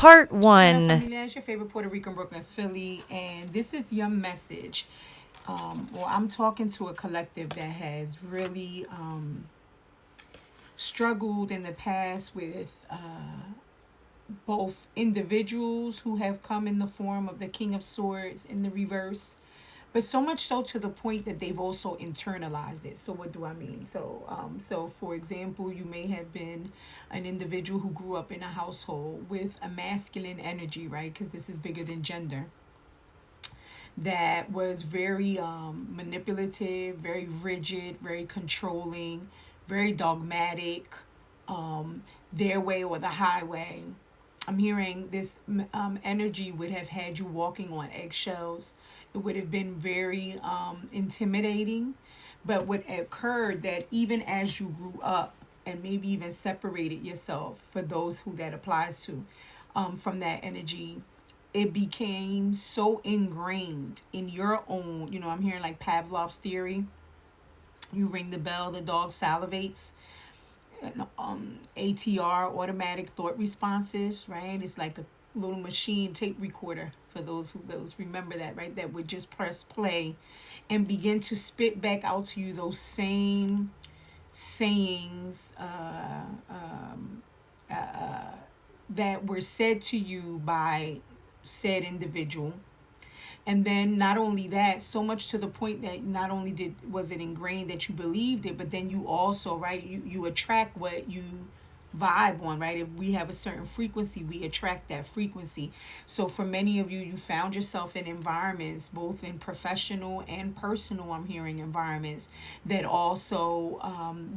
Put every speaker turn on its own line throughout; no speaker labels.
Part
What up,
1.
familia? It's your favorite Puerto Rican, Brooklyn, Philly, and this is your message. Well, I'm talking to a collective that has really struggled in the past with both individuals who have come in the form of the King of Swords in the reverse, but so much so to the point that they've also internalized it. So what do I mean? So for example, you may have been an individual who grew up in a household with a masculine energy, right? Because this is bigger than gender, that was very manipulative, very rigid, very controlling, very dogmatic, their way or the highway. I'm hearing this energy would have had you walking on eggshells. It would have been very intimidating. But what occurred that even as you grew up and maybe even separated yourself, for those who that applies to, from that energy, it became so ingrained in your own, I'm hearing like Pavlov's theory. You ring the bell, the dog salivates. ATR, automatic thought responses, right? It's like a little machine tape recorder for those remember that, right? That would just press play and begin to spit back out to you those same sayings that were said to you by said individual. And then not only that, so much to the point that not only did was it ingrained that you believed it, but then you also, right, you attract what you vibe on, right? If we have a certain frequency, we attract that frequency. So for many of you, you found yourself in environments, both in professional and personal, I'm hearing environments, that also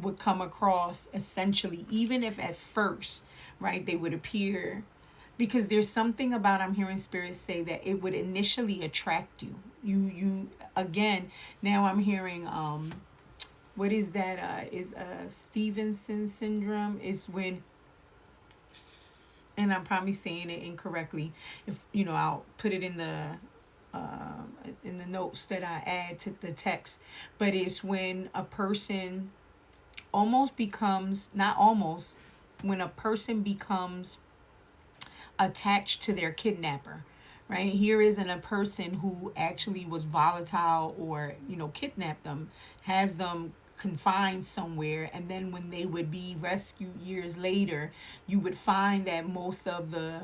would come across essentially, even if at first, right, they would appear, because there's something about, I'm hearing spirits say that it would initially attract you. You again, now I'm hearing what is that, is Stevenson syndrome, is when, and I'm probably saying it incorrectly, if I'll put it in the notes that I add to the text, but it's when a person almost becomes, not almost, when a person becomes attached to their kidnapper, right? Here isn't a person who actually was volatile or kidnapped them, has them confined somewhere, and then when they would be rescued years later, you would find that most of the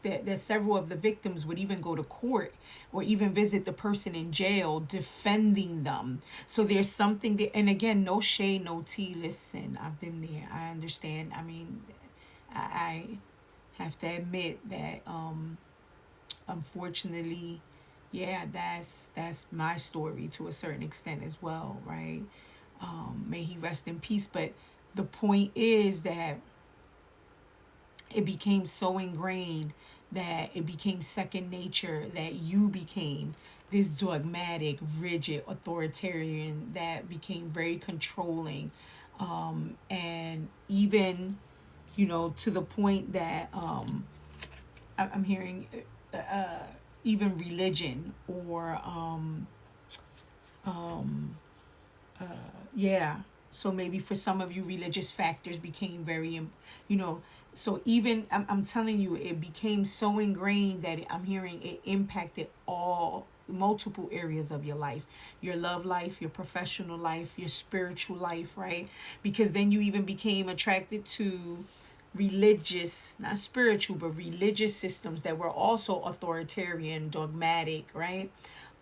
that several of the victims would even go to court or even visit the person in jail defending them. So there's something that, and again, no shade, no tea. Listen, I've been there, I understand. I mean, I have to admit that unfortunately, yeah, that's my story to a certain extent as well, right? May he rest in peace. But the point is that it became so ingrained that it became second nature, that you became this dogmatic, rigid, authoritarian that became very controlling, and even to the point that I'm hearing even religion or yeah. So maybe for some of you, religious factors became very, you know, so even I'm telling you, it became so ingrained that I'm hearing it impacted all multiple areas of your life, your love life, your professional life, your spiritual life, right? Because then you even became attracted to religious, not spiritual, but religious systems that were also authoritarian, dogmatic, right?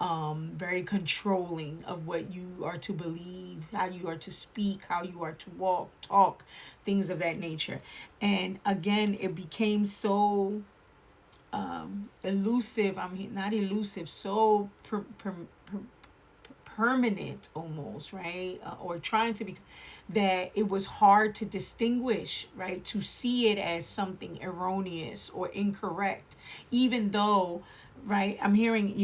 Very controlling of what you are to believe, how you are to speak, how you are to walk, talk, things of that nature. And again, it became so elusive. I mean, not elusive, so permanent almost, right? Or trying to be, that it was hard to distinguish, right? To see it as something erroneous or incorrect, even though, right? I'm hearing,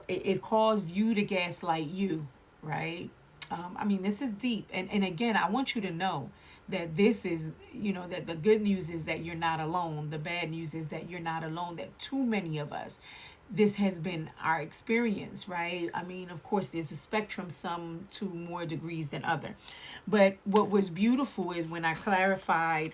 it caused you to gaslight you, right? I mean, this is deep. And again, I want you to know that this is, that the good news is that you're not alone. The bad news is that you're not alone, that too many of us, this has been our experience, right? I mean, of course, there's a spectrum, some to more degrees than other. But what was beautiful is when I clarified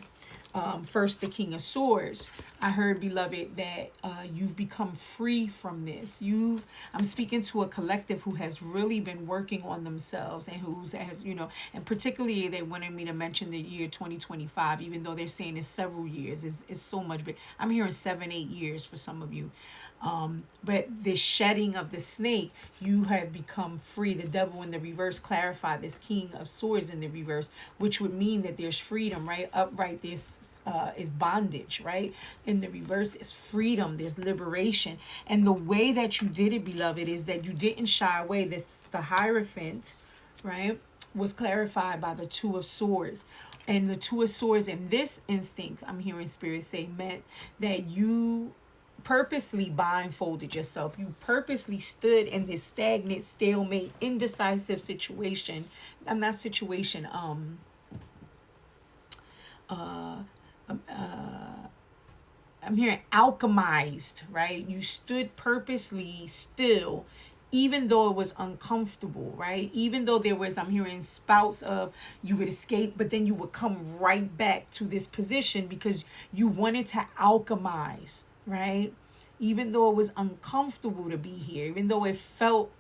first the King of Swords, I heard, beloved, that you've become free from this. I'm speaking to a collective who has really been working on themselves, and and particularly they wanted me to mention the year 2025, even though they're saying it's several years. It's so much, but I'm hearing 7, 8 years for some of you. But the shedding of the snake, you have become free. The devil in the reverse clarified this king of swords in the reverse, which would mean that there's freedom, right? Upright, this is bondage, right? In the reverse is freedom. There's liberation. And the way that you did it, beloved, is that you didn't shy away. The Hierophant, right, was clarified by the Two of Swords. And the Two of Swords in this instinct, I'm hearing Spirit say, meant that you purposely blindfolded yourself. You purposely stood in this stagnant, stalemate, indecisive situation. I'm not situation. I'm hearing alchemized, right? You stood purposely still, even though it was uncomfortable, right? Even though there was, I'm hearing spouts of you would escape, but then you would come right back to this position because you wanted to alchemize, right? Even though it was uncomfortable to be here, even though it felt,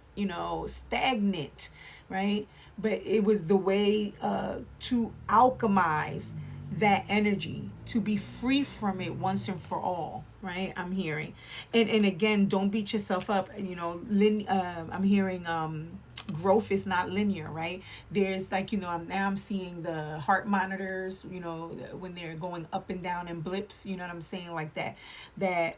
stagnant, right? But it was the way to alchemize that energy, to be free from it once and for all, right? I'm hearing. And again, don't beat yourself up. I'm hearing growth is not linear, right? There's I'm seeing the heart monitors, when they're going up and down in blips, you know what I'm saying, like that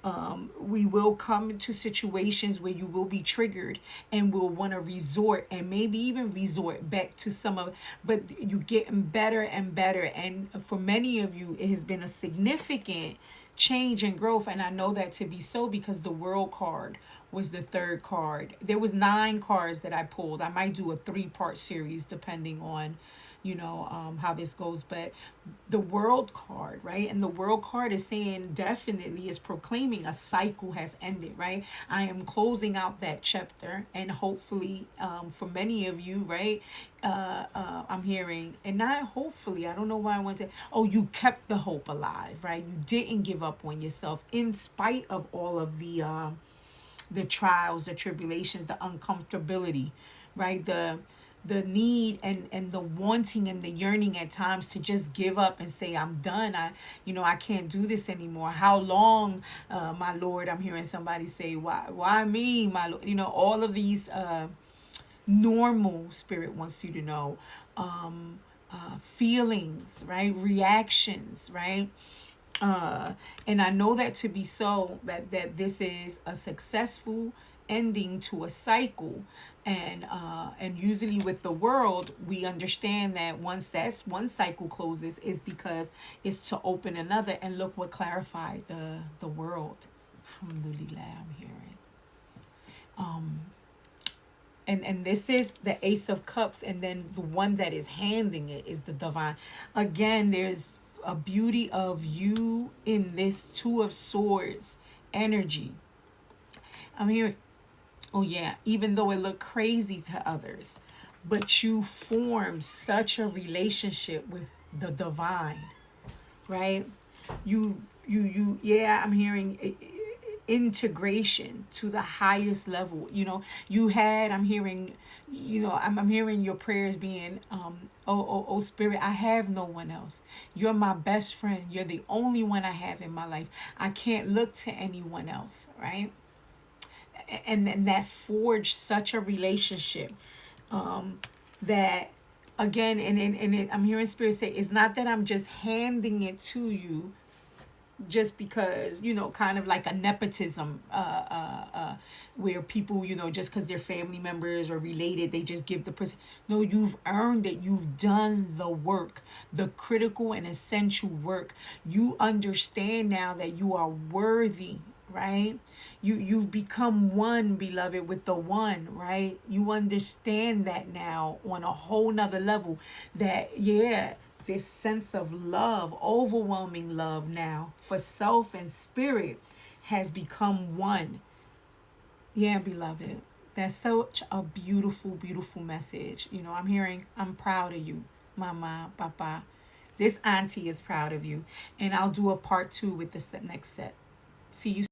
we will come to situations where you will be triggered and will want to resort, and maybe even resort back to some of, but you getting better and better. And for many of you, it has been a significant change and growth, and I know that to be so because the World card was the third card. There was 9 cards that I pulled. I might do a 3-part series depending on how this goes, but the World card, right? And the World card is saying, definitely is proclaiming a cycle has ended, right? I am closing out that chapter, and hopefully for many of you, right, I'm hearing, and not hopefully, I don't know why I want to, you kept the hope alive, right? You didn't give up on yourself in spite of all of the trials, the tribulations, the uncomfortability, right? The need and the wanting and the yearning at times to just give up and say, I'm done. I can't do this anymore. How long, my Lord? I'm hearing somebody say, why me, my Lord? All of these normal, Spirit wants you to know, feelings, right? Reactions, right? And I know that to be so, that this is a successful ending to a cycle. And usually with the world, we understand that once that's one cycle closes is because it's to open another. And look what clarified the world. Alhamdulillah, I'm hearing. And this is the Ace of Cups, and then the one that is handing it is the Divine. Again, there's a beauty of you in this Two of Swords energy. I'm hearing, oh yeah, even though it looked crazy to others, but you formed such a relationship with the divine, right? Yeah, I'm hearing integration to the highest level. You had, I'm hearing, I'm hearing your prayers being, oh Spirit, I have no one else. You're my best friend. You're the only one I have in my life. I can't look to anyone else, right? And that forged such a relationship, that again, I'm hearing Spirit say, it's not that I'm just handing it to you just because, kind of like a nepotism, where people, just because they're family members or related, they just give the person. No, you've earned it. You've done the work, the critical and essential work. You understand now that you are worthy, right? You've become one, beloved, with the one, right? You understand that now on a whole nother level, that, yeah, this sense of love, overwhelming love now for self and spirit has become one. Yeah, beloved. That's such a beautiful, beautiful message. I'm hearing, I'm proud of you, mama, papa. This auntie is proud of you. And I'll do a part 2 with this next set. See you